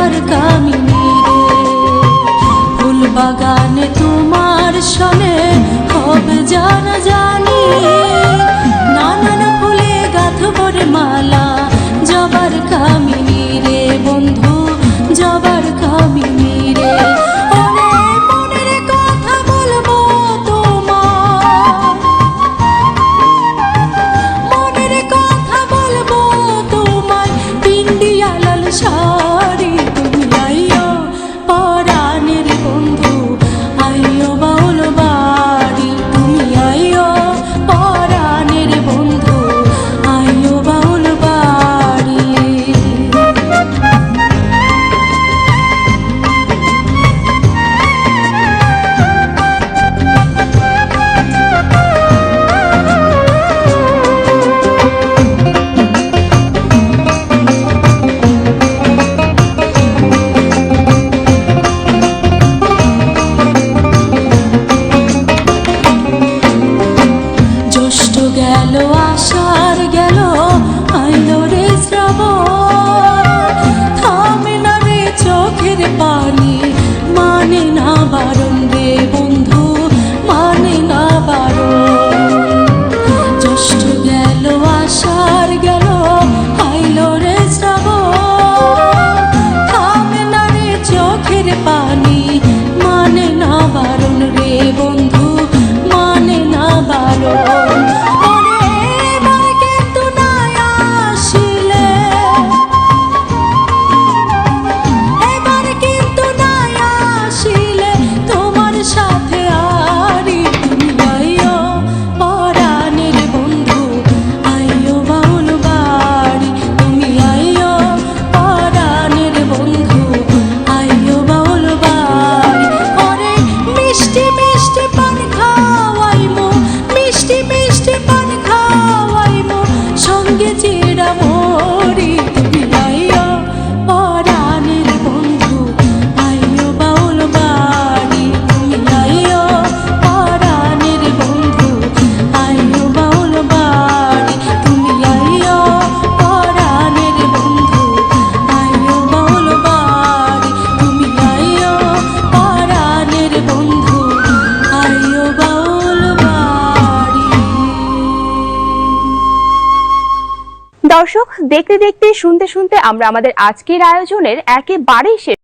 জবার কামিনী রে। ফুল বাগানে তোমার সনে হবে জানা জানি, নানান ফুলে গাঁথব রে মালা জবার কামিনী রে বন্ধু, জবার কামিনী রে। গেল আষাঢ় গেল আইলো রে শ্রাবণ, থামে না রে চোখের পানি, মানে না বারণ রে বন্ধু, মানে না বারণ। জ্যৈষ্ঠ গেল আষাঢ় গেল আইলো রে শ্রাবণ, থামে না রে চোখের পানি, মানে না বারণ রে বন্ধু, মানে না বারণ। দর্শক, দেখতে দেখতে শুনতে শুনতে আমরা আমাদের আজকের আয়োজনের একেবারেই শেষ